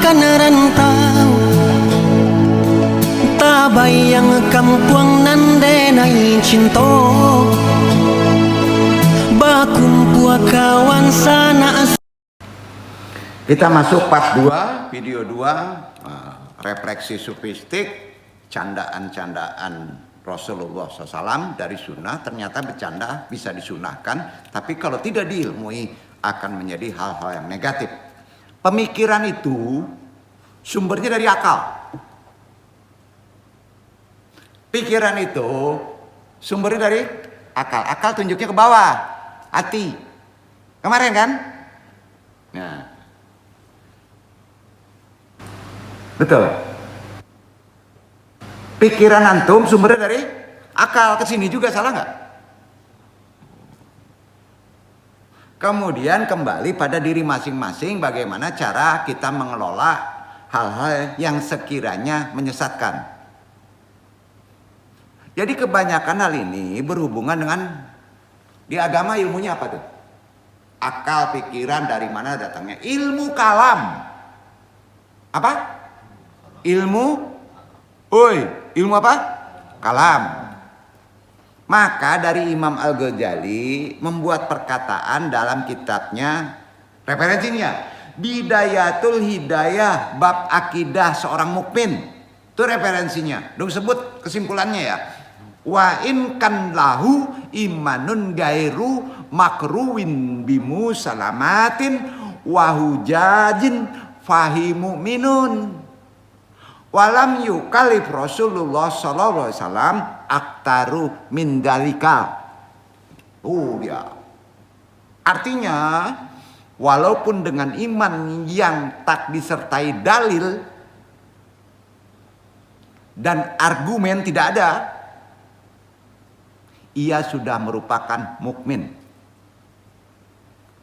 akan rantau, tak bayang kampuang nandenai cinta, bakumpua kawan sana. Kita masuk part 2, video 2, refleksi sufistik, candaan-candaan Rasulullah SAW dari sunnah. Ternyata bercanda bisa disunahkan, tapi kalau tidak diilmui akan menjadi hal-hal yang negatif. Pemikiran itu sumbernya dari akal. Pikiran itu sumbernya dari akal. Akal tunjuknya ke bawah, hati. Kemarin kan? Nah, betul. Pikiran antum sumbernya dari akal, ke sini juga salah nggak? Kemudian kembali pada diri masing-masing bagaimana cara kita mengelola hal-hal yang sekiranya menyesatkan. Jadi kebanyakan hal ini berhubungan dengan di agama ilmunya apa tuh? Akal, pikiran, dari mana datangnya? Ilmu kalam. Apa? Ilmu apa? Kalam. Maka dari Imam Al-Ghazali membuat perkataan dalam kitabnya, referensinya Bidayatul Hidayah bab akidah seorang mukmin. Itu referensinya. Udah sebut kesimpulannya ya. Wa in kan lahu imanun gairu makruwin bimu salamatin wa hujajin fahimu minun. Walam yukalif Rasulullah sallallahu alaihi wasallam aktaru min dalika. Dia. Artinya, walaupun dengan iman yang tak disertai dalil dan argumen tidak ada, ia sudah merupakan mukmin.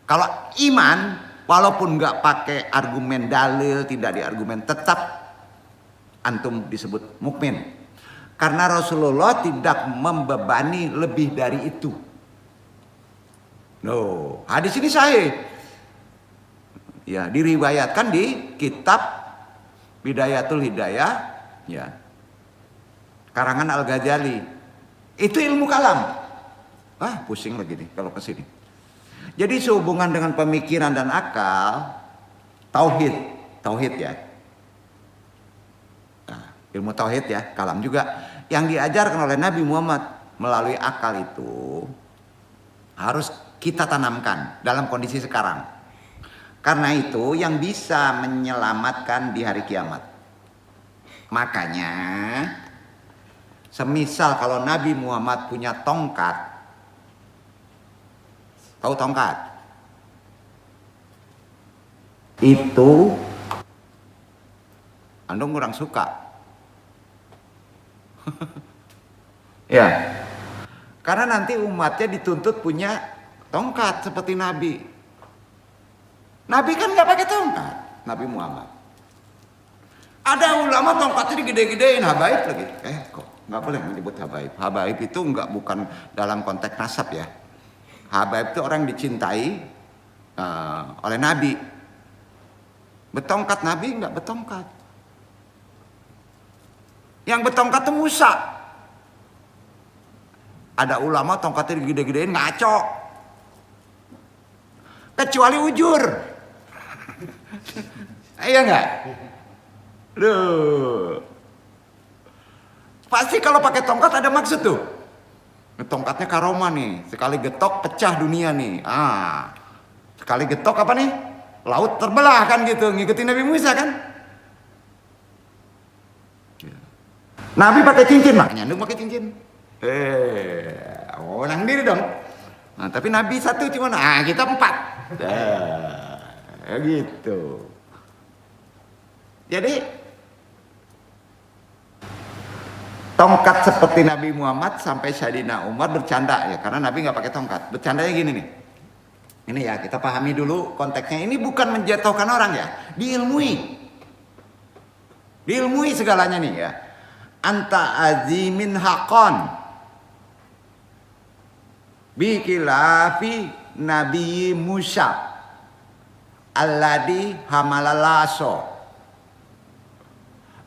Kalau iman, walaupun nggak pakai argumen dalil, tidak diargumen, tetap antum disebut mukmin. Karena Rasulullah tidak membebani lebih dari itu. Hadis ini sahih. Ya, diriwayatkan di kitab Bidayatul Hidayah, ya. Karangan Al-Ghazali. Itu ilmu kalam. Pusing lagi nih kalau ke sini. Jadi sehubungan dengan pemikiran dan akal, tauhid ya. Ilmu tauhid ya, kalam juga yang diajarkan oleh Nabi Muhammad melalui akal itu harus kita tanamkan dalam kondisi sekarang. Karena itu yang bisa menyelamatkan di hari kiamat. Makanya semisal kalau Nabi Muhammad punya tongkat, tahu tongkat? Itu Anda kurang suka. Ya, karena nanti umatnya dituntut punya tongkat seperti Nabi. Nabi kan nggak pakai tongkat, Nabi Muhammad. Ada ulama tongkatnya digede-gedein, habaib lagi. Kok nggak boleh menyebut habaib. Habaib itu bukan dalam konteks nasab ya. Habaib itu orang dicintai oleh Nabi. Bertongkat Nabi nggak bertongkat. Yang bertongkat itu Musa. Ada ulama tongkatnya digede-gedein ngaco. Kecuali ujur. Iya enggak? Pasti kalau pakai tongkat ada maksud tuh. Tongkatnya karoma nih. Sekali getok pecah dunia nih. Sekali getok apa nih? Laut terbelah kan gitu. Ngikutin Nabi Musa kan? Nabi pakai cincin, makanya Anda pakai cincin. Orang diri dong. Tapi Nabi satu cuma, kita 4. Gitu. Jadi tongkat seperti Nabi Muhammad sampai Sayyidina Umar bercanda ya, karena Nabi nggak pakai tongkat. Bercandanya gini nih. Ini ya kita pahami dulu konteksnya. Ini bukan menjatuhkan orang ya, diilmui segalanya nih ya. Anta azimin haqqan bikilafi Nabi Musa alladhi hamalalaso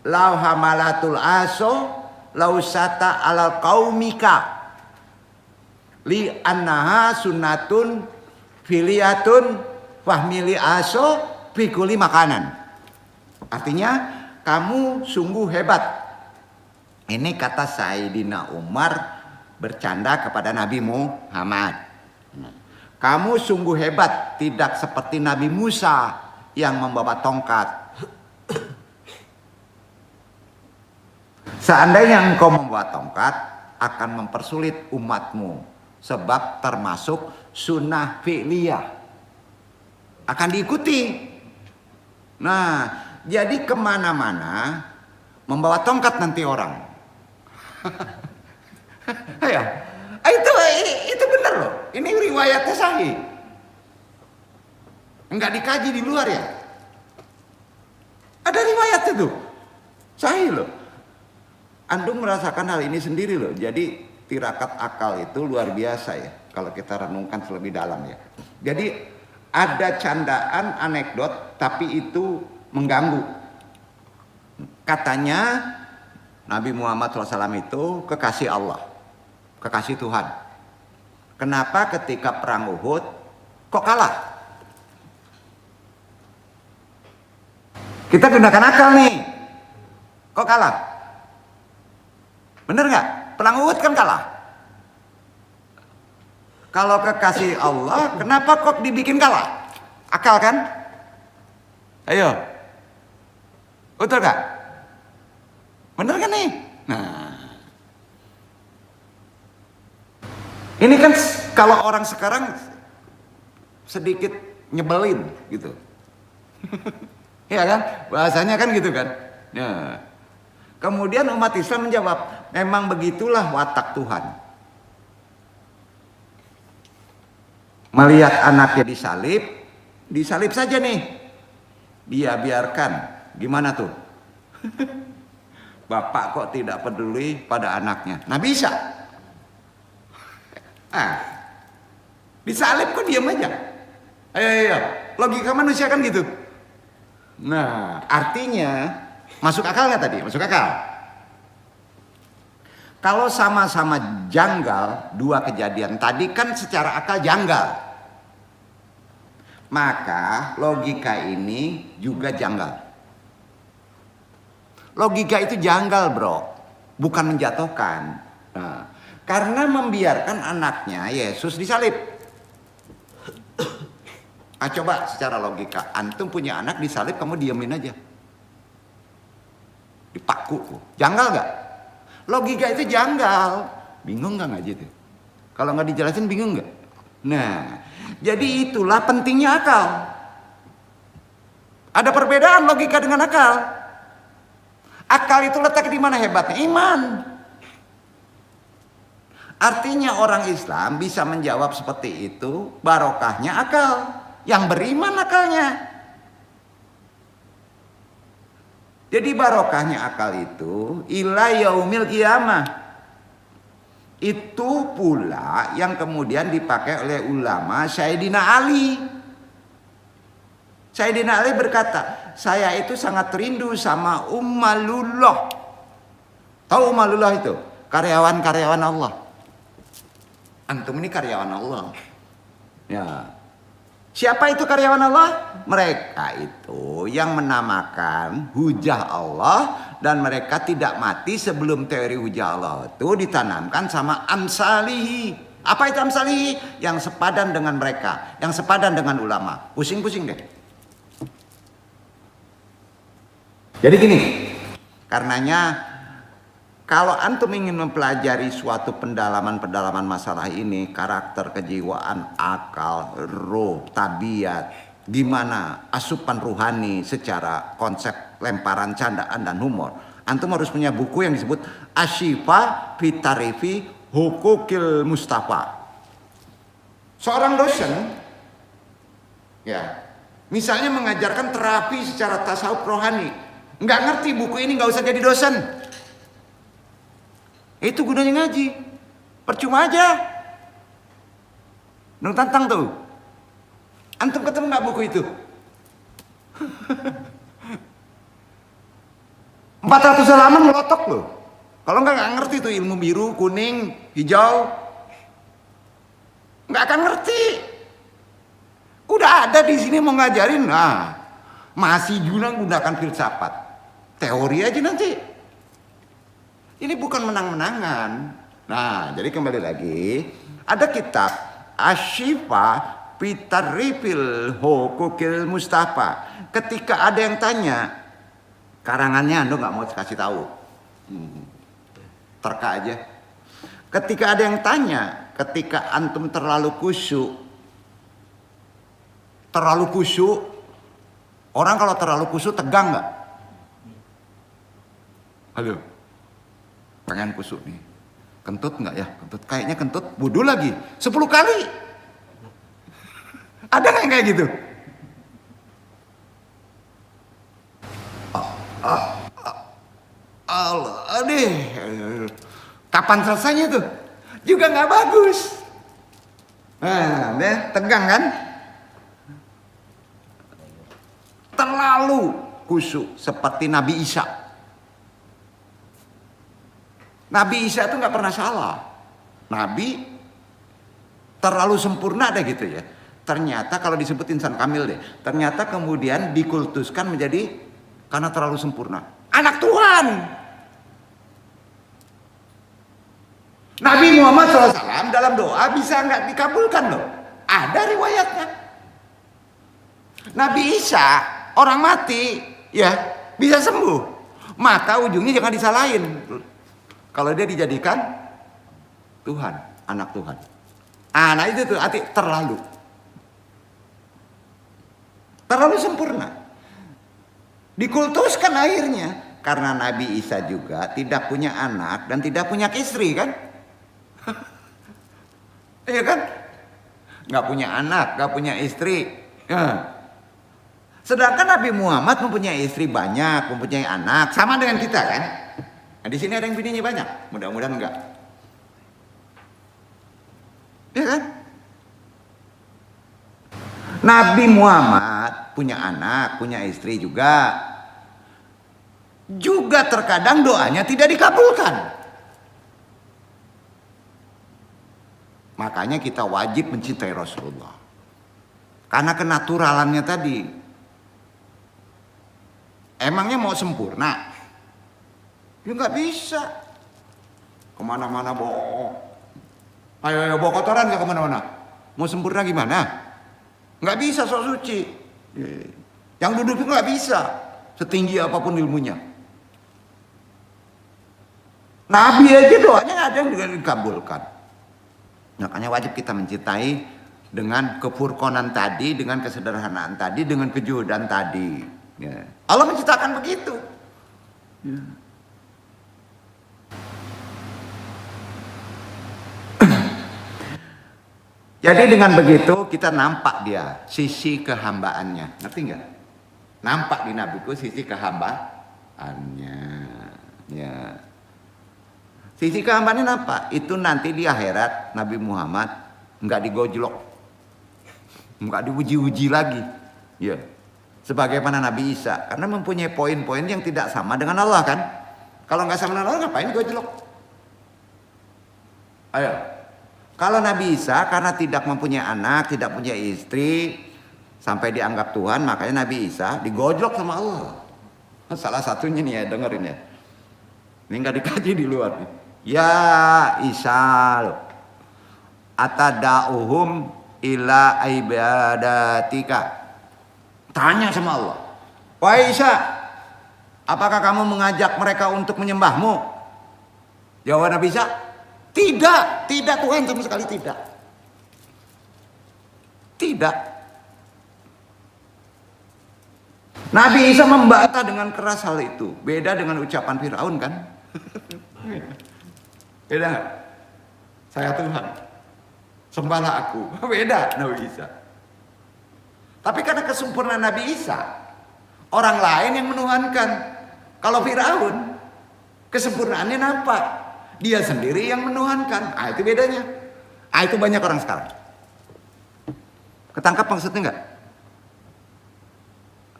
lau hamalatul aso lausata alal qaumika li annaha sunnatun filiyatun fahmili aso fikuli makanan. Artinya kamu sungguh hebat. Ini kata Sayyidina Umar bercanda kepada Nabi Muhammad. Kamu sungguh hebat, tidak seperti Nabi Musa yang membawa tongkat. Seandainya engkau membawa tongkat, akan mempersulit umatmu. Sebab termasuk sunnah fi'liyah. Akan diikuti. Nah, jadi kemana-mana membawa tongkat nanti orang. Ya, itu benar loh. Ini riwayatnya sahih. Enggak dikaji di luar ya. Ada riwayatnya tuh. Sahih loh. Antum merasakan hal ini sendiri loh. Jadi tirakat akal itu luar biasa ya. Kalau kita renungkan lebih dalam ya. Jadi ada candaan, anekdot, tapi itu mengganggu. Katanya Nabi Muhammad SAW itu kekasih Allah, kekasih Tuhan. Kenapa ketika perang Uhud kok kalah? Kita gunakan akal nih. Kok kalah? Bener nggak? Perang Uhud kan kalah. Kalau kekasih Allah, kenapa kok dibikin kalah? Akal kan? Ayo. Betul gak? Bener kan nih? Nah. Ini kan kalau orang sekarang sedikit nyebelin gitu. Iya kan? Bahasanya kan gitu kan? Ya. Kemudian umat Islam menjawab, memang begitulah watak Tuhan. Melihat anaknya disalib saja nih. Dia biarkan. Gimana tuh? Bapak kok tidak peduli pada anaknya? Nah bisa. Disalib kok diam aja? Ayo. Logika manusia kan gitu. Nah, artinya masuk akal nggak tadi? Masuk akal. Kalau sama-sama janggal dua kejadian tadi kan secara akal janggal. Maka logika ini juga janggal. Logika itu janggal bro. Bukan menjatuhkan. Nah, karena membiarkan anaknya Yesus disalib. Coba secara logika. Antum punya anak disalib kamu diamin aja. Dipaku. Janggal gak? Logika itu janggal. Bingung gak ngaji itu? Kalau gak dijelasin bingung gak? Nah, jadi itulah pentingnya akal. Ada perbedaan logika dengan akal. Akal itu letak di mana hebatnya? Iman. Artinya orang Islam bisa menjawab seperti itu, barokahnya akal. Yang beriman akalnya. Jadi barokahnya akal itu ila yaumil qiyamah. Itu pula yang kemudian dipakai oleh ulama Sayyidina Ali. Sayyidina Ali berkata, saya itu sangat rindu sama Ummalullah. Tahu Ummalullah itu? Karyawan-karyawan Allah. Antum ini karyawan Allah. Ya. Siapa itu karyawan Allah? Mereka itu yang menamakan hujah Allah dan mereka tidak mati sebelum teori hujah Allah itu ditanamkan sama amsalihi. Apa itu amsalihi? Yang sepadan dengan mereka, yang sepadan dengan ulama. Pusing-pusing deh. Jadi gini, karenanya kalau antum ingin mempelajari suatu pendalaman masalah ini, karakter, kejiwaan, akal, roh, tabiat, gimana asupan ruhani secara konsep lemparan candaan dan humor, antum harus punya buku yang disebut Asyifa fi Tarifi Hukukil Mustafa. Seorang dosen, ya, misalnya mengajarkan terapi secara tasawuf rohani, nggak ngerti buku ini nggak usah jadi dosen. Itu gunanya ngaji. Percuma aja. Nung tantang tuh. Antum ketemu gak buku itu? 40 400 halaman melotok loh. Kalau nggak ngerti tuh ilmu biru, kuning, hijau, nggak akan ngerti. Udah ada di sini mau ngajarin, nah masih juga gunakan filsafat, teori aja nanti. Ini bukan menang-menangan. Nah, jadi kembali lagi, ada kitab Ashifa Pitarifil Hukukil Mustafa. Ketika ada yang tanya, karangannya Anda nggak mau kasih tahu. Terka aja. Ketika ada yang tanya, ketika antum terlalu khusyuk, orang kalau terlalu khusyuk tegang nggak? Halo, pengen khusyuk nih, kentut nggak ya? Kentut, kayaknya kentut, wudhu lagi 10 kali. Ada nggak yang kayak gitu? Allah, aduh, kapan selesainya tuh? Juga nggak bagus. Nah, tegang kan? Terlalu khusyuk seperti Nabi Isa. Nabi Isa itu nggak pernah salah. Nabi terlalu sempurna deh gitu ya. Ternyata kalau disebut insan kamil deh. Ternyata kemudian dikultuskan menjadi karena terlalu sempurna. Anak Tuhan. Nabi Muhammad SAW dalam doa bisa nggak dikabulkan loh. Ada riwayatnya. Nabi Isa orang mati ya bisa sembuh. Maka ujungnya jangan disalahin. Kalau dia dijadikan Tuhan, anak Tuhan. Nah itu tuh arti terlalu sempurna. Dikultuskan akhirnya karena Nabi Isa juga tidak punya anak dan tidak punya istri kan? Iya kan? Nggak punya anak, nggak punya istri. Sedangkan Nabi Muhammad mempunyai istri banyak, mempunyai anak, sama dengan kita kan? Nah, di sini ada yang bininya banyak, mudah-mudahan enggak. Ya kan? Nabi Muhammad punya anak, punya istri juga. Juga terkadang doanya tidak dikabulkan. Makanya kita wajib mencintai Rasulullah. Karena kenaturalannya tadi. Emangnya mau sempurna? Ya nggak bisa. Kemana-mana bohong. Ayo bawa kotoran nggak kemana-mana. Mau sempurna gimana? Nggak bisa sok suci. Yang duduk itu nggak bisa. Setinggi apapun ilmunya. Nabi aja doanya nggak ada yang dikabulkan. Makanya wajib kita mencintai dengan kefurqanan tadi, dengan kesederhanaan tadi, dengan kejujuran tadi. Ya. Allah menciptakan begitu. Ya. Jadi dengan begitu kita nampak dia sisi kehambaannya, ngerti nggak? Nampak di Nabiku sisi kehambaannya. Ya. Sisi kehambaannya apa? Itu nanti di akhirat Nabi Muhammad nggak digojlok, nggak diuji-uji lagi. Ya. Sebagaimana Nabi Isa, karena mempunyai poin-poin yang tidak sama dengan Allah kan? Kalau nggak sama dengan Allah ngapain digojlok? Ayo. Kalau Nabi Isa karena tidak mempunyai anak, tidak punya istri, sampai dianggap Tuhan, makanya Nabi Isa digojlok sama Allah. Salah satunya nih ya, dengerin ya. Ini nggak dikaji di luar nih. Ya Isa, atada'uhum ila ibadatika. Tanya sama Allah. Wahai Isa, apakah kamu mengajak mereka untuk menyembahmu? Jawab Nabi Isa, tidak Tuhan, sama sekali tidak. Tidak. Nabi Isa membantah dengan keras hal itu. Beda dengan ucapan Firaun kan? Beda nggak? Saya Tuhan, sembahlah aku. Beda Nabi Isa. Tapi karena kesempurnaan Nabi Isa, orang lain yang menuhankan. Kalau Firaun, kesempurnaannya nampak. Dia sendiri yang menuhankan. Itu bedanya. Itu banyak orang sekarang. Ketangkap maksudnya nggak?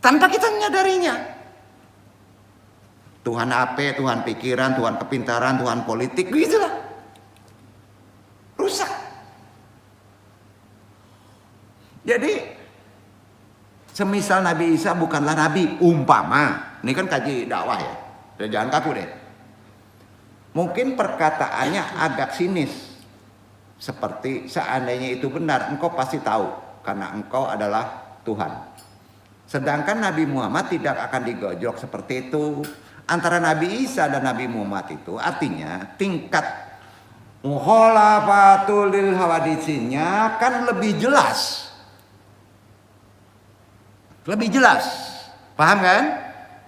Tanpa kita menyadarinya. Tuhan HP, Tuhan pikiran, Tuhan kepintaran, Tuhan politik, gitulah. Rusak. Jadi semisal Nabi Isa bukanlah nabi, umpama, ini kan kaji dakwah ya, jangan kaku deh. Mungkin perkataannya agak sinis, seperti seandainya itu benar, engkau pasti tahu karena engkau adalah Tuhan. Sedangkan Nabi Muhammad tidak akan digojlok seperti itu. Antara Nabi Isa dan Nabi Muhammad itu artinya tingkat mukhalafatul lil hawadisinya kan lebih jelas. Lebih jelas. Paham kan?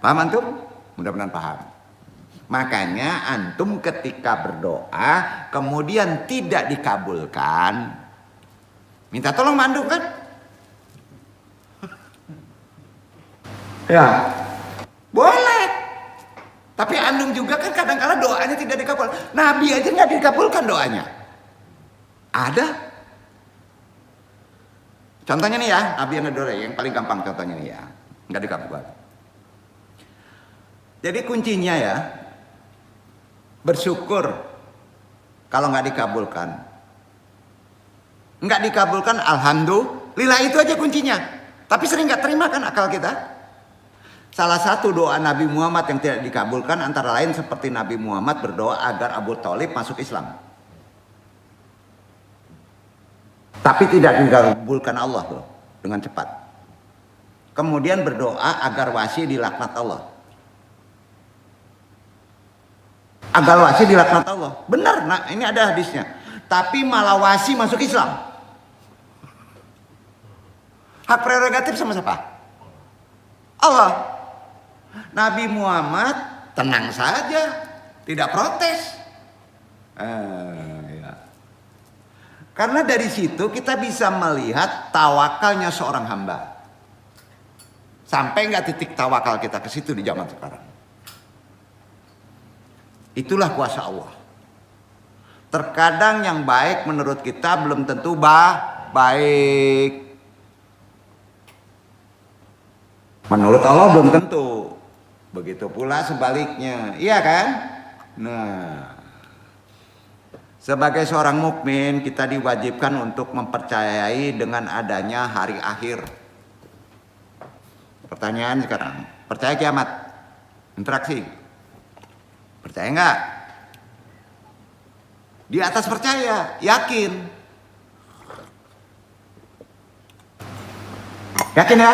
Paham antum? Mudah-mudahan paham. Makanya antum ketika berdoa kemudian tidak dikabulkan, minta tolong manduk kan? Ya. Boleh. Tapi antum juga kan kadang-kadang doanya tidak dikabul. Nabi aja nggak dikabulkan doanya. Ada. Contohnya nih ya, Nabi yang paling gampang contohnya nih ya, nggak dikabulkan. Jadi kuncinya ya, bersyukur kalau nggak dikabulkan. Nggak dikabulkan, alhamdulillah, itu aja kuncinya. Tapi sering nggak terima kan akal kita. Salah satu doa Nabi Muhammad yang tidak dikabulkan antara lain seperti Nabi Muhammad berdoa agar Abu Thalib masuk Islam. Tapi tidak dikabulkan Allah loh, dengan cepat. Kemudian berdoa agar Wasi dilaknat Allah. Agar Wasi dilaknat Allah. Benar, nah ini ada hadisnya. Tapi malah Wasi masuk Islam. Hak prerogatif sama siapa? Allah. Nabi Muhammad tenang saja, tidak protes. Ya. Karena dari situ kita bisa melihat tawakalnya seorang hamba. Sampai nggak titik tawakal kita ke situ di zaman sekarang. Itulah kuasa Allah. Terkadang yang baik menurut kita belum tentu baik. Menurut Allah belum tentu. Begitu pula sebaliknya. Iya kan? Nah, sebagai seorang mukmin kita diwajibkan untuk mempercayai dengan adanya hari akhir. Pertanyaan sekarang, percaya kiamat? Interaksi. Percaya enggak? Di atas percaya, yakin. Yakin ya?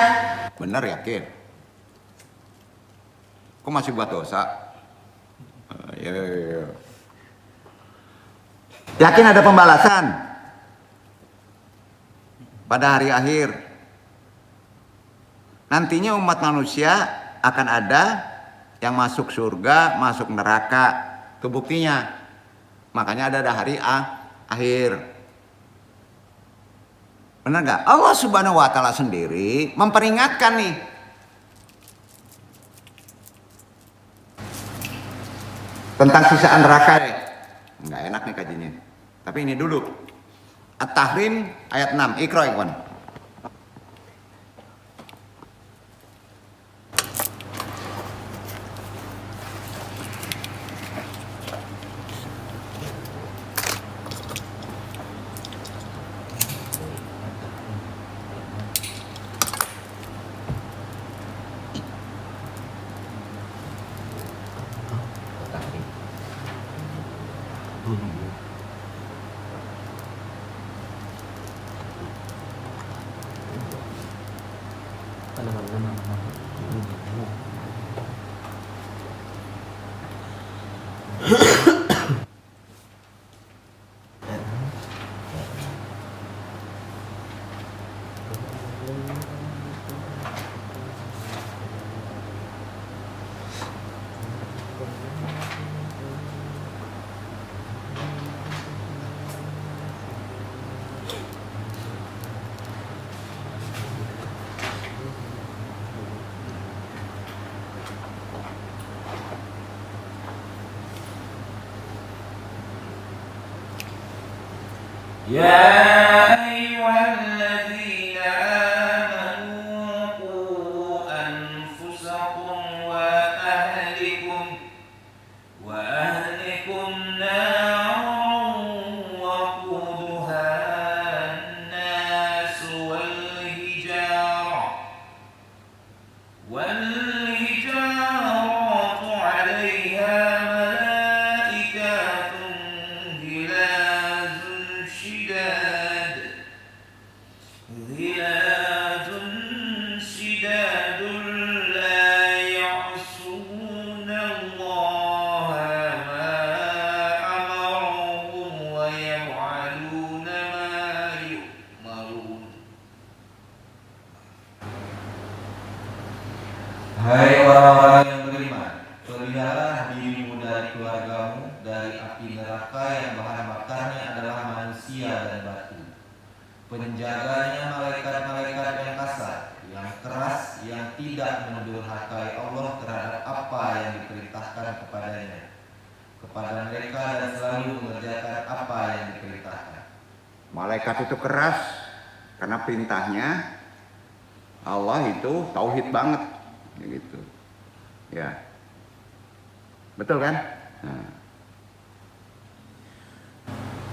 Benar yakin. Kok masih buat dosa? Ya. Yakin ada pembalasan pada hari akhir. Nantinya umat manusia akan ada yang masuk surga, masuk neraka. Itu buktinya. Makanya ada hari akhir. Benar nggak? Allah Subhanahu wa Ta'ala sendiri memperingatkan nih. Tentang sisaan neraka nih. Nggak enak nih kajinya. Tapi ini dulu. At-Tahrim ayat 6. Iqra ikhwan. يا أيها الذين آمنوا قوا أنفسكم وأهلكم memerintahkan kepadanya kepada mereka dan selalu mengerjakan apa yang diperintahkan. Malaikat itu keras karena perintahnya Allah itu tauhid banget, gitu. Ya, betul kan? Nah.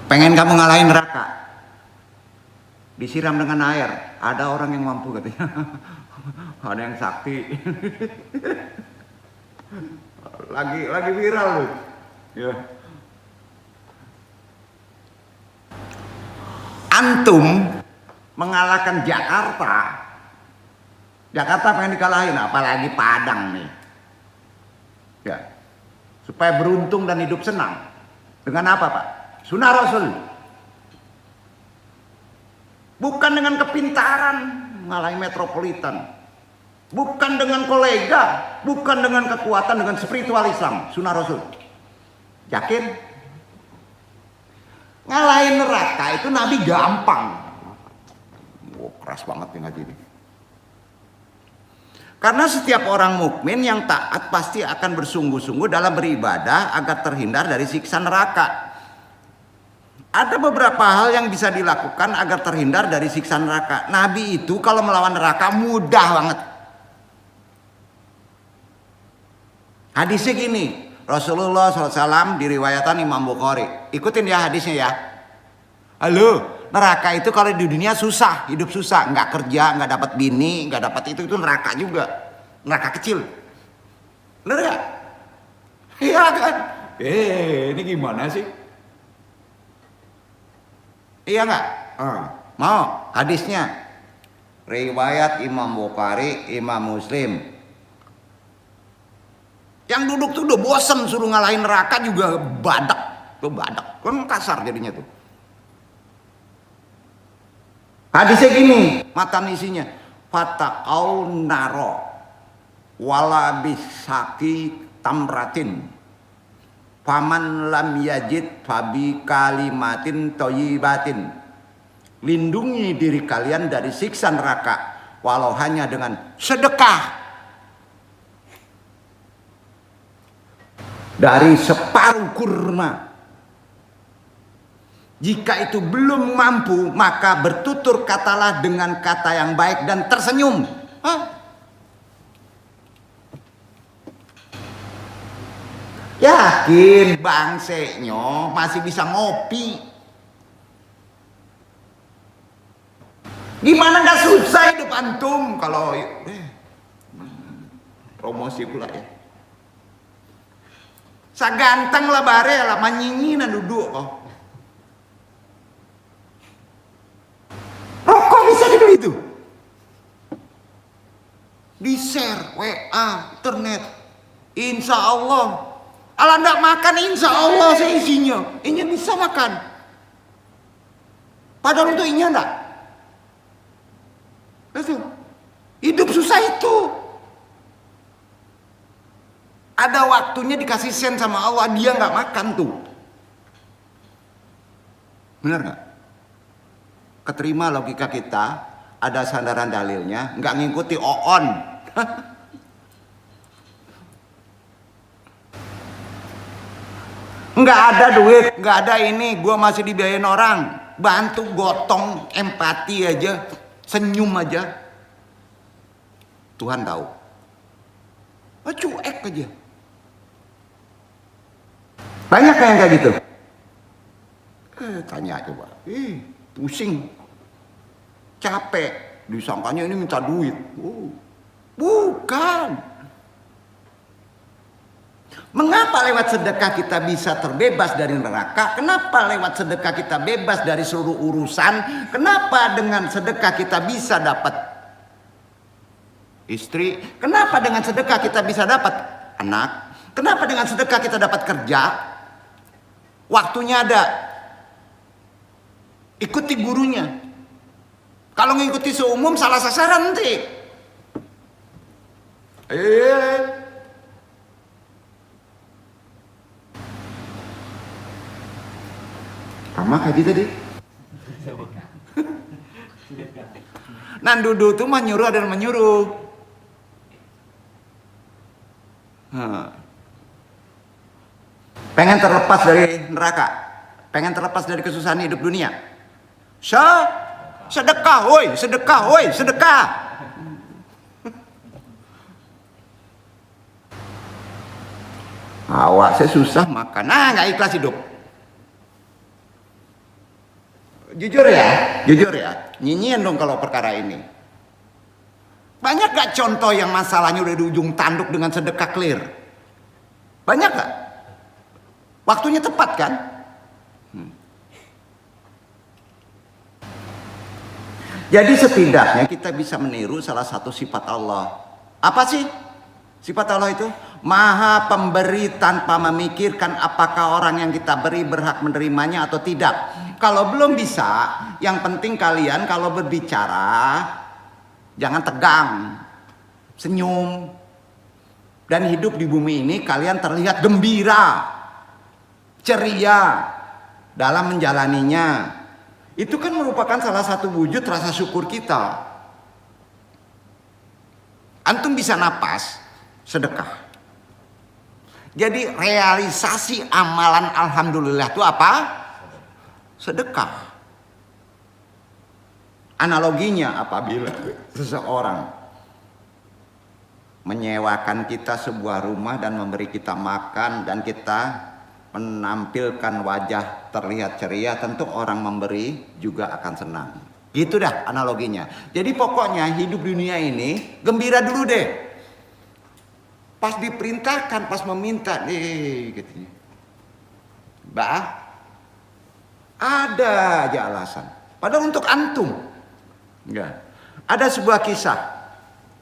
Pengen kamu ngalahin neraka, disiram dengan air. Ada orang yang mampu katanya. Ada yang sakti. lagi viral loh. Ya. Antum mengalahkan Jakarta. Jakarta pengen dikalahin, apalagi Padang nih. Ya. Supaya beruntung dan hidup senang. Dengan apa, Pak? Sunnah Rasul. Bukan dengan kepintaran ngalahin metropolitan. Bukan dengan kolega, bukan dengan kekuatan, dengan spiritual Islam. Sunnah Rasul. Yakin? Ngalahin neraka itu Nabi gampang. Keras banget nih ngaji ini. Karena setiap orang mukmin yang taat pasti akan bersungguh-sungguh dalam beribadah agar terhindar dari siksa neraka. Ada beberapa hal yang bisa dilakukan agar terhindar dari siksa neraka. Nabi itu kalau melawan neraka mudah banget. Hadisnya gini, Rasulullah SAW diriwayatkan Imam Bukhari. Ikutin ya hadisnya ya. Halo, neraka itu kalau di dunia susah, hidup susah, nggak kerja, nggak dapat bini, nggak dapat itu neraka juga, neraka kecil. Bener nggak? Iya kan? Ini gimana sih? Iya nggak? Mau hadisnya? Riwayat Imam Bukhari, Imam Muslim. Yang duduk tuh udah bosen suruh ngalahin neraka juga badak. Tuh badak, kan kasar jadinya tuh. Hadisnya gini, matan isinya. Fataqau naro wala bisaki tamratin. Faman lam yajid fabi kalimatin thayyibatin. Lindungi diri kalian dari siksa neraka walau hanya dengan sedekah dari separuh kurma. Jika itu belum mampu, maka bertutur katalah dengan kata yang baik dan tersenyum. Yakin bangseknya masih bisa ngopi. Gimana gak susah hidup antum kalau promosi pula ya. Saganteng lah bare lah manyinyinan duduk kok. Rokok bisa gitu itu. Di share WA, internet. Insya Allah. Kalau enggak makan insya Allah saya isinya. Inya bisa makan. Padahal itu inya enggak. Itu. Hidup susah itu. Ada waktunya dikasih sen sama Allah, dia enggak makan tuh. Benar enggak? Keterima logika kita, ada sandaran dalilnya, enggak ngikuti oon. Nggak ada duit, nggak ada ini, gue masih dibiayain orang. Bantu gotong, empati aja, senyum aja. Tuhan tahu. Cuek aja. Banyak yang kayak gitu. Tanya coba. Pusing. Capek. Disangkanya ini minta duit. Bukan. Mengapa lewat sedekah kita bisa terbebas dari neraka? Kenapa lewat sedekah kita bebas dari seluruh urusan? Kenapa dengan sedekah kita bisa dapat istri? Kenapa dengan sedekah kita bisa dapat anak? Kenapa dengan sedekah kita dapat kerja? Waktunya ada. Ikuti gurunya. Kalau ngikuti seumum salah sasaran nanti. Sama kayak tadi. Nan dudu tuh menyuruh dan menyuruh. Pengen terlepas dari neraka, pengen terlepas dari kesusahan hidup dunia. Sedekah, woi, sedekah, woi, sedekah. Awak saya susah makan, nggak ikhlas hidup. Jujur ya, nyinyir dong kalau perkara ini. Banyak gak contoh yang masalahnya udah di ujung tanduk dengan sedekah clear? Banyak gak? Waktunya tepat kan? Jadi setidaknya kita bisa meniru salah satu sifat Allah. Apa sih sifat Allah itu? Maha pemberi tanpa memikirkan apakah orang yang kita beri berhak menerimanya atau tidak. Kalau belum bisa, yang penting kalian kalau berbicara jangan tegang, senyum. Dan hidup di bumi ini kalian terlihat gembira, ceria dalam menjalaninya. Itu kan merupakan salah satu wujud rasa syukur kita. Antum bisa napas, sedekah. Jadi realisasi amalan alhamdulillah itu apa? Sedekah. Analoginya apabila seseorang menyewakan kita sebuah rumah dan memberi kita makan dan kita menampilkan wajah terlihat ceria, tentu orang memberi juga akan senang. Gitu dah analoginya. Jadi pokoknya hidup dunia ini gembira dulu deh. Pas diperintahkan, pas meminta, gitu. Bah, ada aja alasan. Padahal untuk antum, enggak. Ada sebuah kisah.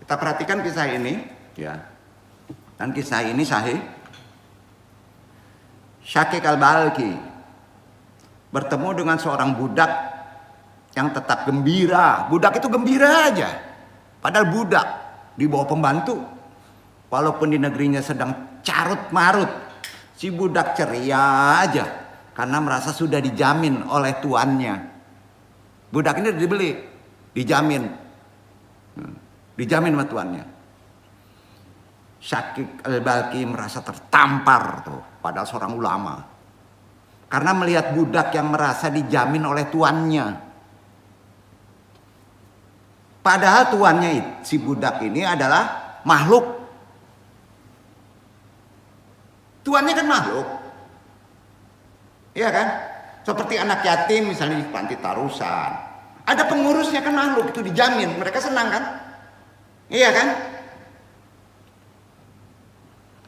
Kita perhatikan kisah ini, ya. Dan kisah ini sahih. Syakik al-Balki bertemu dengan seorang budak yang tetap gembira. Budak itu gembira aja. Padahal budak di bawah pembantu. Walaupun di negerinya sedang carut marut, si budak ceria aja karena merasa sudah dijamin oleh tuannya. Budak ini dibeli, dijamin sama tuannya. Syakik al-Balki merasa tertampar tuh, padahal seorang ulama. Karena melihat budak yang merasa dijamin oleh tuannya. Padahal tuannya si budak ini adalah makhluk. Tuannya kan makhluk. Iya kan? Seperti anak yatim misalnya di panti tarusan. Ada pengurusnya kan makhluk, itu dijamin. Mereka senang kan? Iya kan?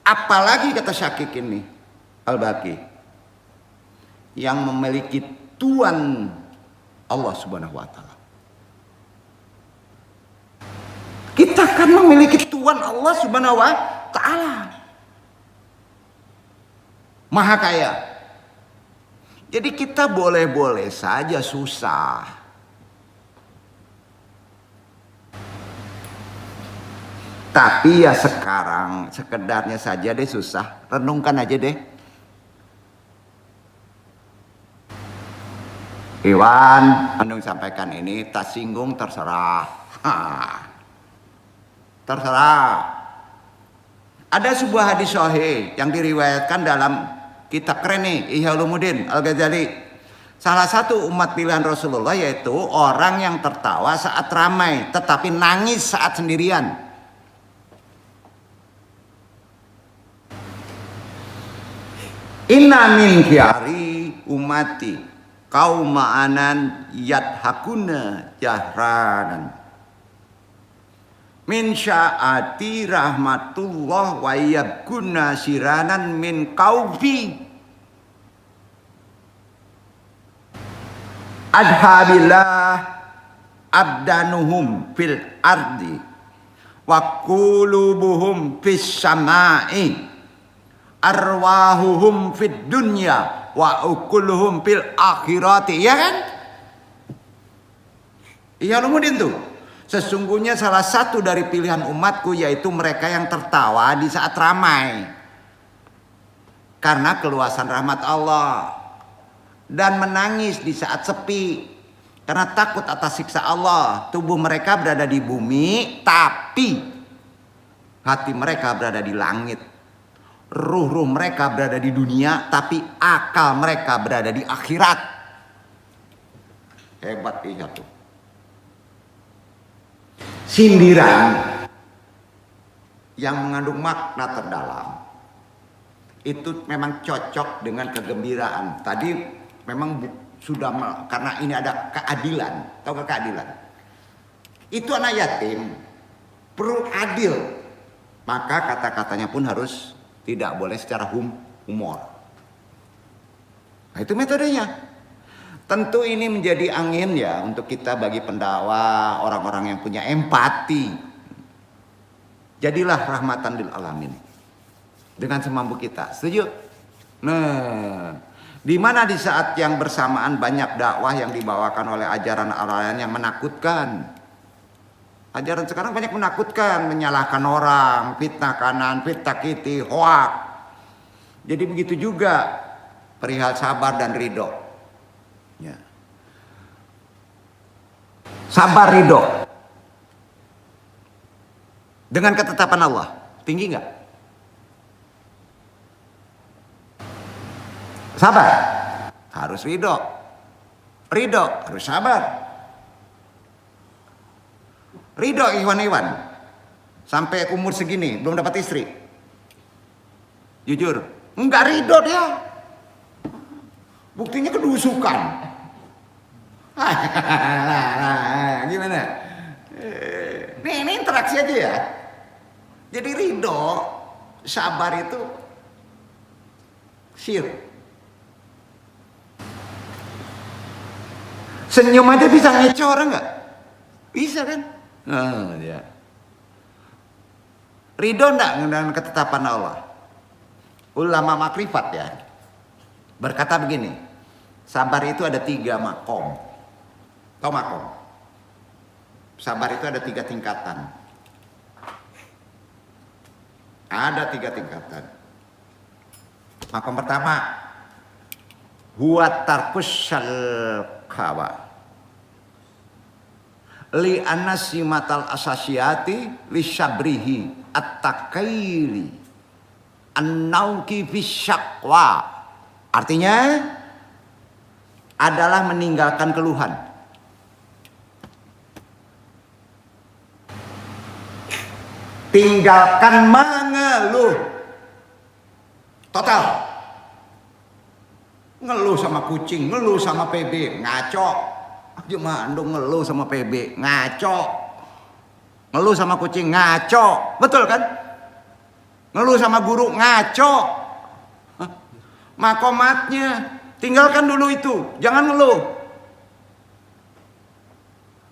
Apalagi kata Syakik ini al-Baqi yang memiliki Tuhan Allah Subhanahu wa taala. Kita kan memiliki Tuhan Allah Subhanahu wa taala. Maha kaya. Jadi kita boleh-boleh saja susah. Tapi ya sekarang sekedarnya saja deh susah. Renungkan aja deh. Iwan, Andung sampaikan ini tak singgung terserah. Terserah. Ada sebuah hadis sahih yang diriwayatkan dalam kitab keren nih, Ihya Ulumuddin Al-Ghazali. Salah satu umat pilihan Rasulullah yaitu orang yang tertawa saat ramai tetapi nangis saat sendirian. Inna min khiyari umati qauma'anan yadhakuna jahranan min sya'ati rahmatullah wa yabkuna siranan min qaufi adhabillah abdanuhum fil ardi wa qulubuhum fis sama'i arwahuhum fid dunya wa ukuluhum fil akhirati. Ya kan? Iya Ulumuddin tuh. Sesungguhnya salah satu dari pilihan umatku yaitu mereka yang tertawa di saat ramai karena keluasan rahmat Allah dan menangis di saat sepi karena takut atas siksa Allah. Tubuh mereka berada di bumi tapi hati mereka berada di langit. Ruh-ruh mereka berada di dunia, tapi akal mereka berada di akhirat. Hebat lihat tuh. Sindiran yang mengandung makna terdalam itu memang cocok dengan kegembiraan. Tadi memang sudah, karena ini ada keadilan. Tahu gak keadilan? Itu anak yatim perlu adil, maka kata-katanya pun harus tidak boleh secara humor. Nah, itu metodenya. Tentu ini menjadi angin ya untuk kita bagi pendakwah, orang-orang yang punya empati. Jadilah rahmatan lil alamin dengan semampu kita. Setuju? Nah, di mana di saat yang bersamaan banyak dakwah yang dibawakan oleh ajaran yang menakutkan. Ajaran sekarang banyak menakutkan, menyalahkan orang, fitnah kanan, fitnah kiri, hoak. Jadi begitu juga perihal sabar dan ridho. Ya. Sabar ridho dengan ketetapan Allah tinggi nggak? Sabar harus ridho, ridho harus sabar. Ridho Iwan sampai umur segini belum dapat istri. Jujur, enggak ridho dia. Buktinya kedusukan. Gimana? Ini interaksi aja ya. Jadi ridho, sabar itu syir. Senyum aja bisa ngecoh orang nggak? Bisa kan? Ya. Ridho enggak dengan ketetapan Allah? Ulama makrifat ya berkata begini, sabar itu ada 3 makom. Tahu makom? Sabar itu ada 3 tingkatan. Ada 3 tingkatan. Makom pertama, huwa tarkus syalkawa li anasimatal asasiyati li syabrihi at-takairi an-nauki fisyakwa. Artinya adalah meninggalkan keluhan. Tinggalkan mengeluh. Total. Ngeluh sama kucing, ngeluh sama PB, ngaco. Gimana dong ngeluh sama PB, ngaco. Ngeluh sama kucing, ngaco. Betul kan? Ngeluh sama guru, ngaco. Makomatnya tinggalkan dulu itu, jangan ngeluh.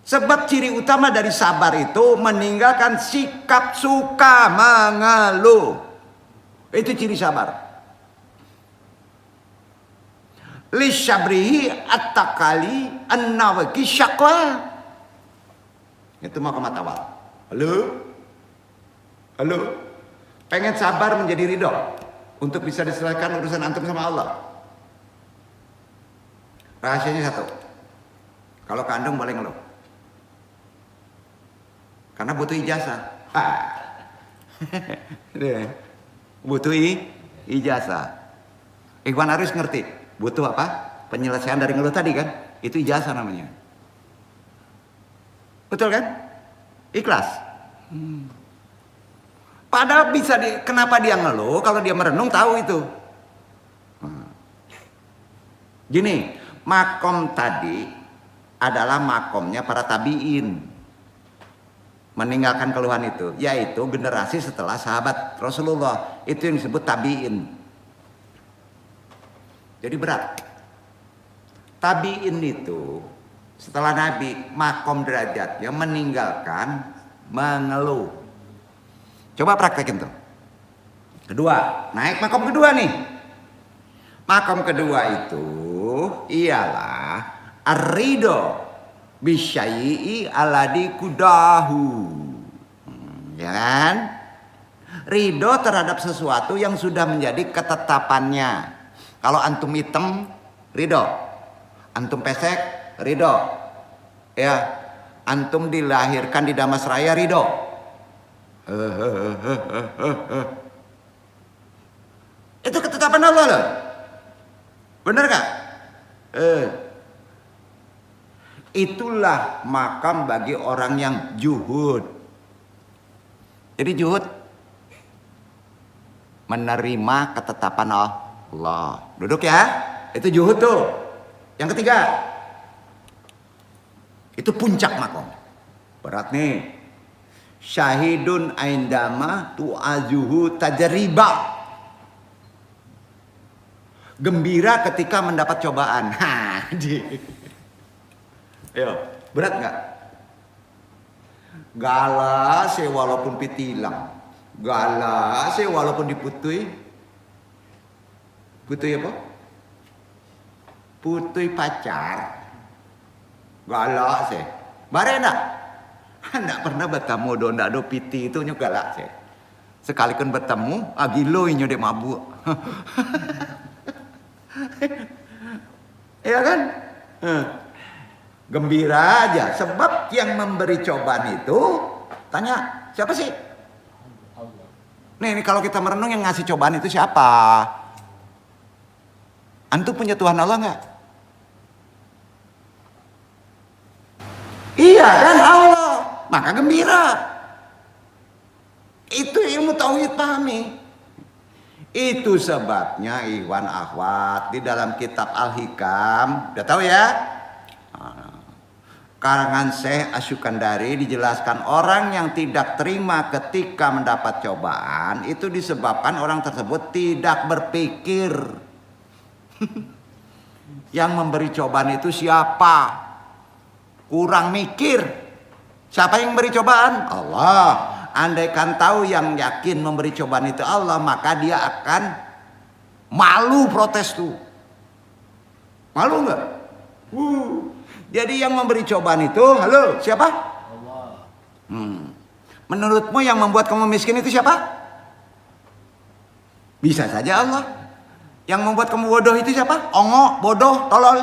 Sebab ciri utama dari sabar itu meninggalkan sikap suka mengeluh. Itu ciri sabar. Lisyabrihi at-takali an-nawaki syakwa. Itu makomat awal. Halo? Pengen sabar menjadi ridho untuk bisa diselesaikan urusan antum sama Allah. Rahasianya satu. Kalau kandung boleh ngeluh. Karena butuh ijazah. Butuh ijazah. Ikhwan harus ngerti. Butuh apa? Penyelesaian dari ngeluh tadi kan? Itu ijazah namanya. Betul kan? Ikhlas. Padahal bisa kenapa dia ngeluh? Kalau dia merenung tahu itu. Gini, makom tadi adalah makomnya para tabiin. Meninggalkan keluhan itu, yaitu generasi setelah sahabat Rasulullah. Itu yang disebut tabiin. Jadi berat. Tabiin itu setelah Nabi makom derajatnya meninggalkan mengeluh. Coba praktekin tuh. Kedua, naik makom kedua nih. Makom kedua itu ialah ar-ridho bisyai'i aladi kudahu. Ya kan? Ridho terhadap sesuatu yang sudah menjadi ketetapannya. Kalau antum hitam, ridho. Antum pesek, ridho. Ya, antum dilahirkan di Damasraya, ridho. ketetapan Allah loh. Benar gak? Itulah makam bagi orang yang juhud. Jadi juhud menerima ketetapan Allah. Duduk ya. Itu juhud tuh. Yang ketiga, itu puncak makom. Berat nih. Syahidun aindama tu'azuhu tajriba. Gembira ketika mendapat cobaan. Yo, berat nggak? Galas walaupun pitilang. Galas walaupun diputui. Putui apa? Putui pacar. Galak sih. Bare nak? Ndak pernah bertemu do ndak do piti itu nyo galak sih. Sekalipun bertemu, agilo nyo dek mabuk. Iya kan? Gembira aja. Sebab yang memberi cobaan itu, tanya siapa sih? Nih kalau kita merenung yang ngasih cobaan itu siapa? Antum punya Tuhan Allah nggak? Iya kan Allah. Maka gembira. Itu ilmu tauhid pahami. Itu sebabnya Iwan Akhwat di dalam kitab Al-Hikam, udah tahu ya? Karangan Syekh Asyukandari dijelaskan orang yang tidak terima ketika mendapat cobaan itu disebabkan orang tersebut tidak berpikir. Yang memberi cobaan itu siapa? Kurang mikir. Siapa yang beri cobaan? Allah. Andaikan tahu yang yakin memberi cobaan itu Allah, maka dia akan malu protes tuh. Malu nggak? Jadi yang memberi cobaan itu, halo, siapa? Allah. Menurutmu yang membuat kamu miskin itu siapa? Bisa saja Allah. Yang membuat kamu bodoh itu siapa? Ongo, bodoh, tolol,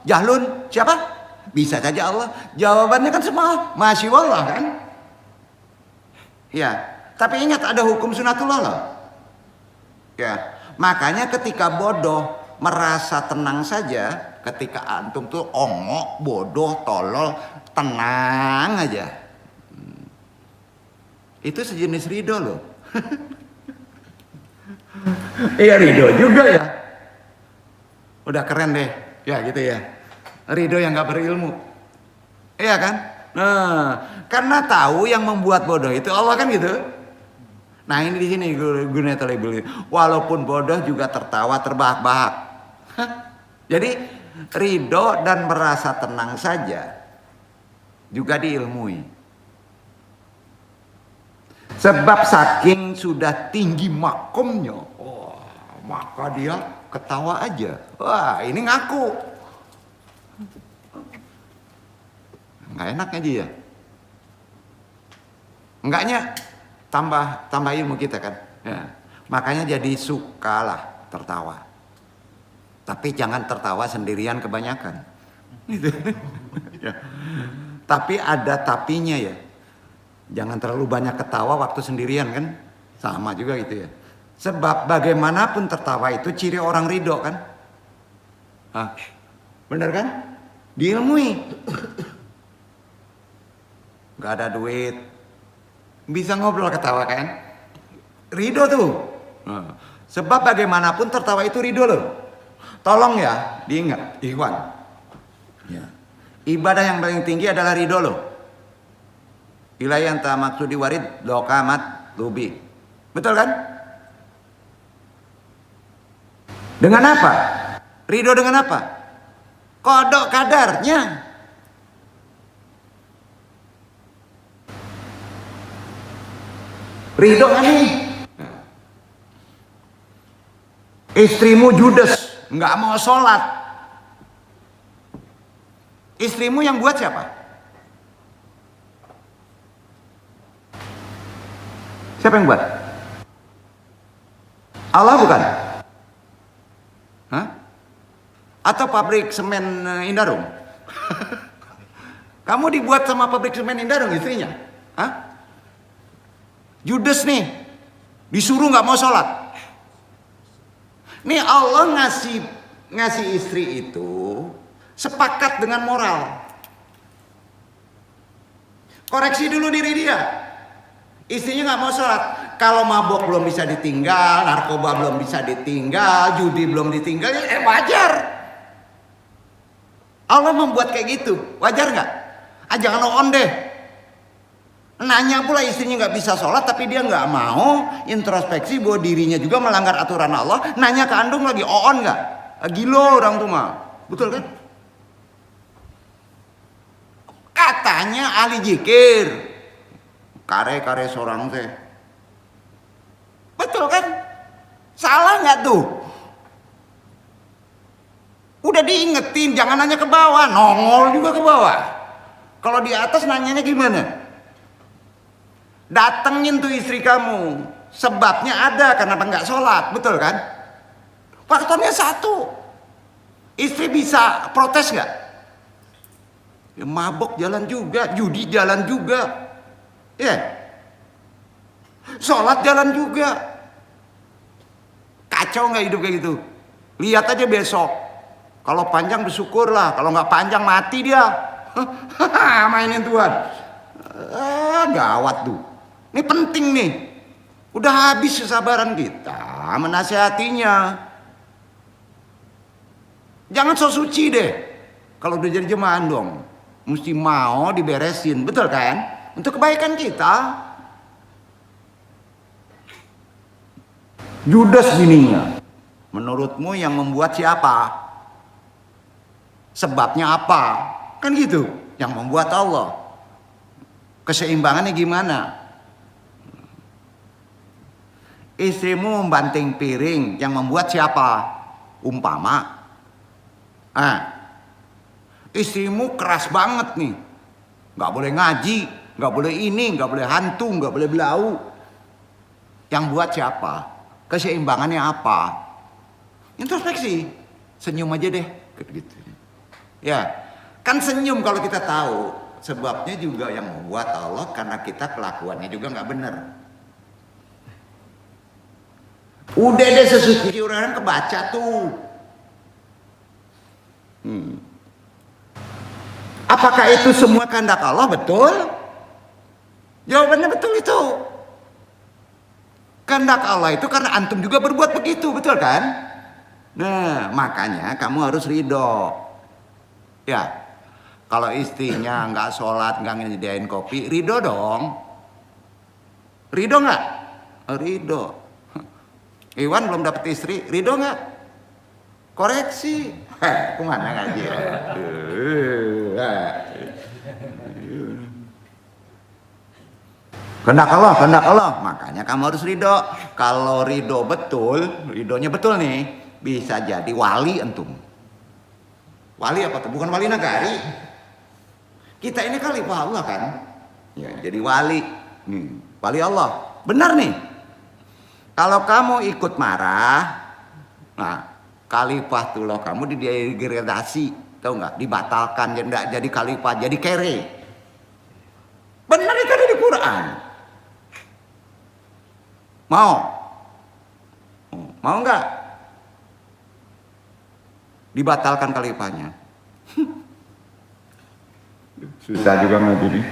jahlun, siapa? Bisa saja Allah. Jawabannya kan semua masih Allah kan? Ya, tapi ingat ada hukum sunatullah loh. Ya, makanya ketika bodoh merasa tenang saja, ketika antum tuh ongo, bodoh, tolol, tenang aja. Itu sejenis ridho loh. Iya ridho juga ya. Udah keren deh, ya gitu ya. Ridho yang gak berilmu. Iya kan? Nah, karena tahu yang membuat bodoh itu Allah kan gitu. Nah ini di sini gunanya terlebih. Walaupun bodoh juga tertawa terbahak-bahak. Jadi ridho dan merasa tenang saja juga diilmui. Sebab saking sudah tinggi makomnya, maka dia ketawa aja. Wah ini ngaku. Nggak enak aja ya. Enggaknya tambah ilmu kita kan. Ya. Makanya jadi sukalah tertawa. Tapi jangan tertawa sendirian kebanyakan. Ya. Tapi ada tapinya ya. Jangan terlalu banyak ketawa waktu sendirian kan. Sama juga gitu ya. Sebab bagaimanapun tertawa itu ciri orang ridho kan. Hah? Bener kan? Diilmui. Gak ada duit, bisa ngobrol ketawa kan? Ridho tuh. Nah, sebab bagaimanapun tertawa itu ridho loh. Tolong ya diingat, Ikhwan. Ya. Ibadah yang paling tinggi adalah ridho loh. Ilayan ta maksudi warid lokamat lubi. Betul kan? Dengan apa? Ridho dengan apa? Kodok kadarnya. Ridho kan nih? Istrimu judes, nggak mau sholat. Istrimu yang buat siapa? Siapa yang buat? Allah bukan? Hah? Atau pabrik semen Indarung? Kamu dibuat sama pabrik semen Indarung istrinya? Hah? Judes nih, disuruh nggak mau sholat. Nih Allah ngasih istri itu sepakat dengan moral. Koreksi dulu diri dia. Istrinya nggak mau sholat. Kalau mabok belum bisa ditinggal, narkoba belum bisa ditinggal, judi belum ditinggal, ya wajar. Allah membuat kayak gitu, wajar nggak? Jangan on deh. Nanya pula istrinya nggak bisa sholat, tapi dia nggak mau introspeksi bahwa dirinya juga melanggar aturan Allah. Nanya ke andung lagi, on nggak? Gilo orang tuh mah, betul kan? Katanya ahli jikir, kare seorang teh, betul kan? Salah nggak tuh? Udah diingetin, jangan nanya ke bawah, nongol juga ke bawah. Kalau di atas nanyanya gimana? Datengin tuh istri kamu, sebabnya ada kenapa nggak sholat, betul kan? Faktornya satu, istri bisa protes nggak? Ya, mabok jalan juga, judi jalan juga, ya, sholat jalan juga. Kacau nggak hidup kayak gitu? Lihat aja besok. Kalau panjang bersyukurlah, kalau nggak panjang mati dia. Mainin Tuhan. Gawat tuh. Ini penting nih. Udah habis kesabaran kita menasihatinya. Jangan so suci deh. Kalau udah jadi jemaah dong, mesti mau diberesin, betul kan? Untuk kebaikan kita. Judas bininya. Menurutmu yang membuat siapa? Sebabnya apa? Kan gitu. Yang membuat Allah. Keseimbangannya gimana? Istrimu membanting piring, yang membuat siapa? Umpama. Istrimu keras banget nih. Gak boleh ngaji, gak boleh ini, gak boleh hantu, gak boleh belau. Yang buat siapa? Keseimbangannya apa? Introspeksi. Senyum aja deh. Gitu. Ya, kan senyum kalau kita tahu sebabnya juga yang membuat Allah karena kita kelakuannya juga nggak benar. Udah deh sesuci orang kebaca tuh. Apakah itu semua kehendak Allah? Betul? Jawabannya betul itu. Kehendak Allah itu karena antum juga berbuat begitu, betul kan? Nah, makanya kamu harus ridho. Ya, kalau istrinya nggak sholat, nggak nyediain kopi, ridho dong. Ridho nggak? Ridho. Iwan belum dapet istri, ridho nggak? Koreksi. Kemana ngaji ya? Kehendak Allah. Makanya kamu harus ridho. Kalau ridho betul, ridhonya betul nih, bisa jadi wali antum. Wali apa tuh? Bukan wali nagari. Kita ini khalifah Allah kan? Ya, jadi wali. Wali Allah. Benar nih. Kalau kamu ikut marah, nah, khalifatullah kamu didegradasi, tahu nggak? Dibatalkan, jadi khalifah, jadi kere. Benar itu ada di Quran. Mau nggak? Dibatalkan khalifahnya. Susah juga ngaji nih.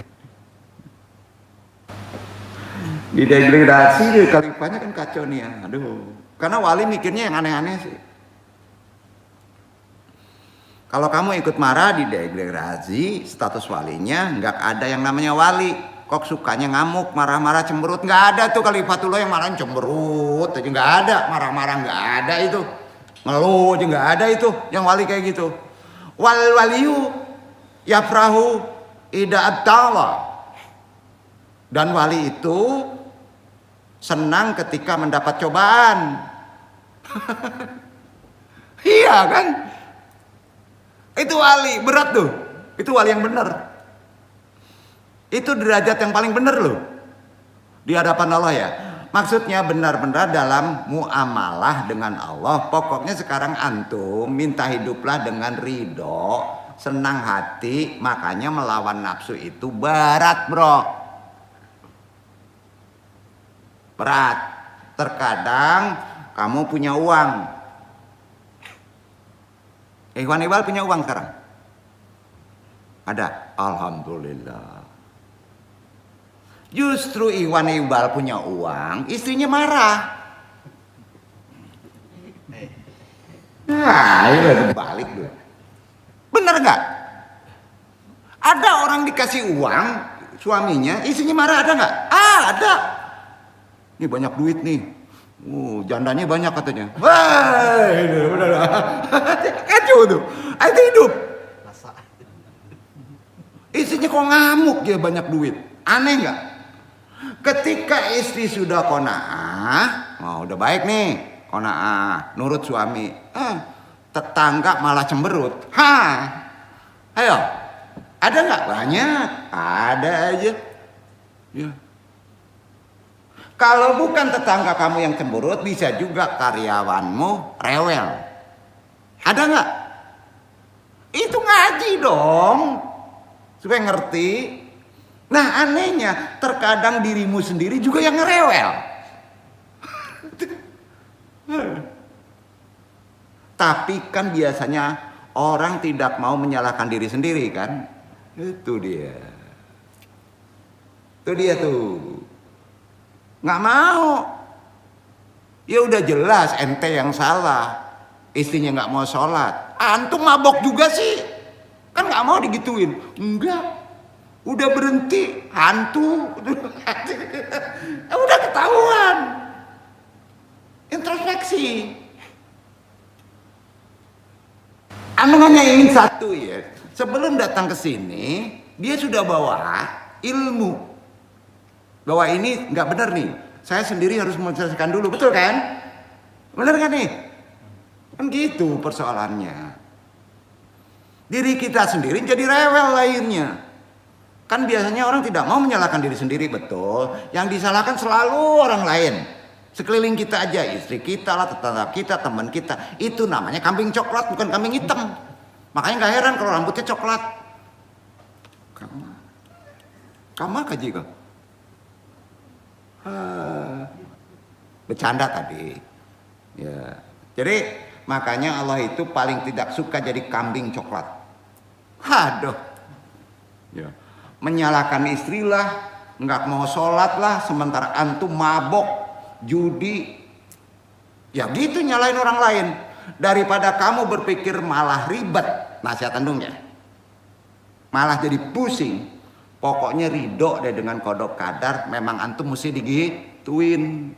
Didegradasi deh khalifahnya kan kacau nih ya. Aduh. Karena wali mikirnya yang aneh-aneh sih. Kalau kamu ikut marah didegradasi, status walinya nggak ada yang namanya wali. Kok sukanya ngamuk, marah-marah, cemberut? Nggak ada tuh khalifatullah yang marahin cemberut aja, nggak ada. Marah-marah nggak ada itu. Ngeluh aja nggak ada itu yang wali kayak gitu. Wal waliyu yafrahu ida abtala. Dan wali itu senang ketika mendapat cobaan. Iya kan? Itu wali berat tuh. Itu wali yang benar. Itu derajat yang paling benar loh di hadapan Allah ya. Maksudnya benar-benar dalam muamalah dengan Allah. Pokoknya sekarang antum minta hiduplah dengan ridho, senang hati. Makanya melawan nafsu itu berat bro. Berat. Terkadang kamu punya uang, Ikhwan Iqbal punya uang sekarang? Ada? Alhamdulillah. Justru Ikhwan Iqbal punya uang, istrinya marah. Nah, ini udah balik dulu. Bener nggak? Ada orang dikasih uang, suaminya, istrinya marah, ada nggak? Ada. Ini banyak duit nih. Jandanya banyak katanya. Wah, bener. Kacau tuh. Itu hidup. Istrinya kok ngamuk ya banyak duit. Aneh nggak? Ketika istri sudah qanaah, udah baik nih, qanaah, nurut suami. Tetangga malah cemberut. Ayo, ada nggak? Banyak, ada aja. Ya. Kalau bukan tetangga kamu yang cemberut, bisa juga karyawanmu rewel. Ada nggak? Itu ngaji dong, supaya ngerti. Nah anehnya, terkadang dirimu sendiri juga yang ngerewel. Tapi kan biasanya orang tidak mau menyalahkan diri sendiri kan? Itu dia. Itu dia tuh. Nggak mau. Ya udah jelas ente yang salah. Istrinya nggak mau sholat. Antum mabok juga sih. Kan nggak mau digituin. Enggak. Udah berhenti. Hantu. Udah ketahuan. Introspeksi. Anu hanya ingin satu ya. Sebelum datang ke sini, dia sudah bawa ilmu. Bahwa ini nggak benar nih. Saya sendiri harus menyelesaikan dulu, betul kan? Benar kan nih? Kan gitu persoalannya. Diri kita sendiri jadi rewel lahirnya. Kan biasanya orang tidak mau menyalahkan diri sendiri, betul. Yang disalahkan selalu orang lain. Sekeliling kita aja, istri kita lah, tetangga kita, teman kita. Itu namanya kambing coklat, bukan kambing hitam. Makanya nggak heran kalau rambutnya coklat. Kamu kaji kok. Bercanda tadi. Ya. Jadi makanya Allah itu paling tidak suka jadi kambing coklat. Aduh. Ya. Menyalahkan istri lah, nggak mau sholat lah, sementara antum mabok, judi. Ya gitu nyalain orang lain. Daripada kamu berpikir malah ribet, nasihat andungnya. Malah jadi pusing. Pokoknya ridho deh dengan kodok kadar, memang antum mesti digituin.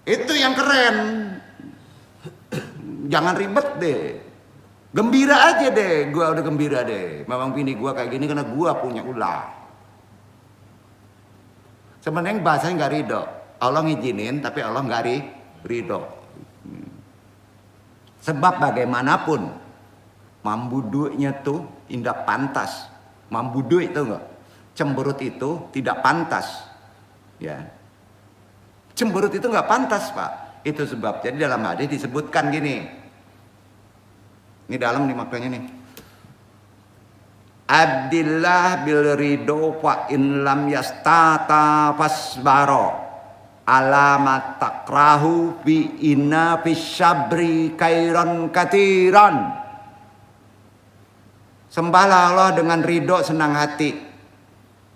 Itu yang keren. Jangan ribet deh. Gembira aja deh, gua udah gembira deh. Memang bini gua kayak gini karena gua punya ulah. Sebenarnya bahasanya nggak ridho. Allah ngizinin tapi Allah nggak ridho. Sebab bagaimanapun mambudunya tuh indah pantas. Mambudu itu enggak, cemberut itu tidak pantas, ya. Cemberut itu enggak pantas, Pak. Itu sebab. Jadi dalam hadis disebutkan gini. Ini dalam nih maknanya nih. Abdillah bil ridho fa in lam yastata fasbaro alamat takrahu bi inna fis sabri kairan katiran. Sembahlah Allah dengan ridho senang hati.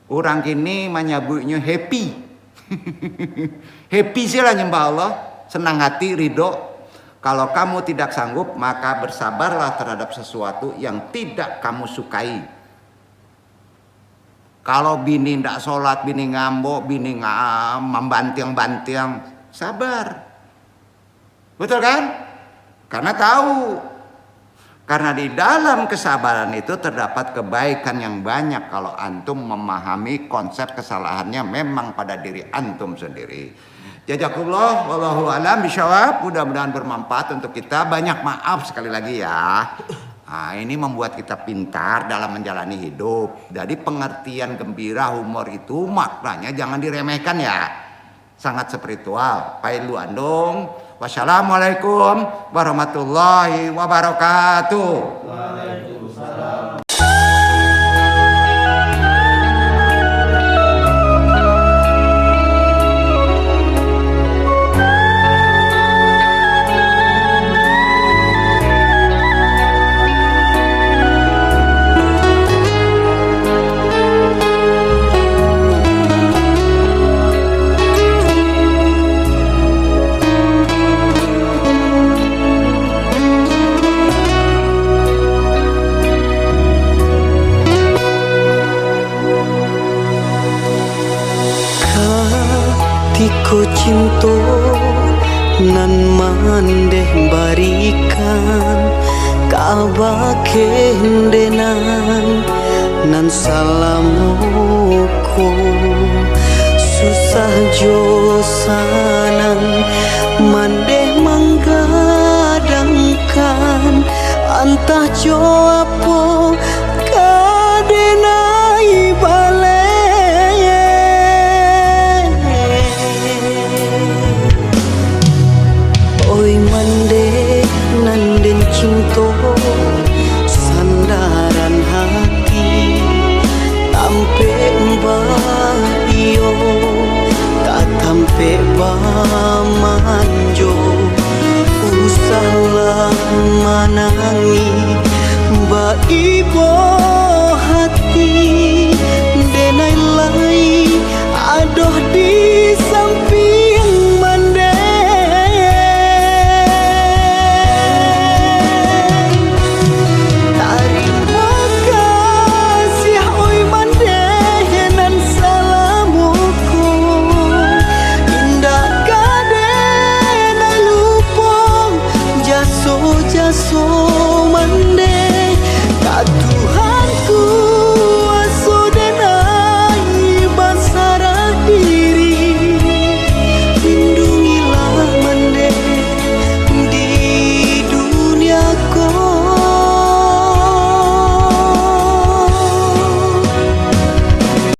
Orang kini menyebutnya happy. Happy sih lah nyembah Allah, senang hati, ridho. Kalau kamu tidak sanggup, maka bersabarlah terhadap sesuatu yang tidak kamu sukai. Kalau bini tidak sholat, bini ngambok, bini membantiang-bantiang, sabar. Betul kan? Karena tahu. Karena di dalam kesabaran itu terdapat kebaikan yang banyak kalau antum memahami konsep kesalahannya memang pada diri antum sendiri. Jazakumullah wallahu a'lam bishawab. Mudah-mudahan bermanfaat untuk kita. Banyak maaf sekali lagi ya. Nah, ini membuat kita pintar dalam menjalani hidup. Jadi pengertian gembira, humor itu maknanya jangan diremehkan ya. Sangat spiritual. Pailu andung. Wassalamualaikum warahmatullahi wabarakatuh. Waalaikumsalam. cinta nan mandeh barikan kabakendenan nan salamuku susah josanan mandeh manggadangkan antah joapo kadenai bale oi mande nanden cinta sandaran hati tampe mbah iyo tak tampe baman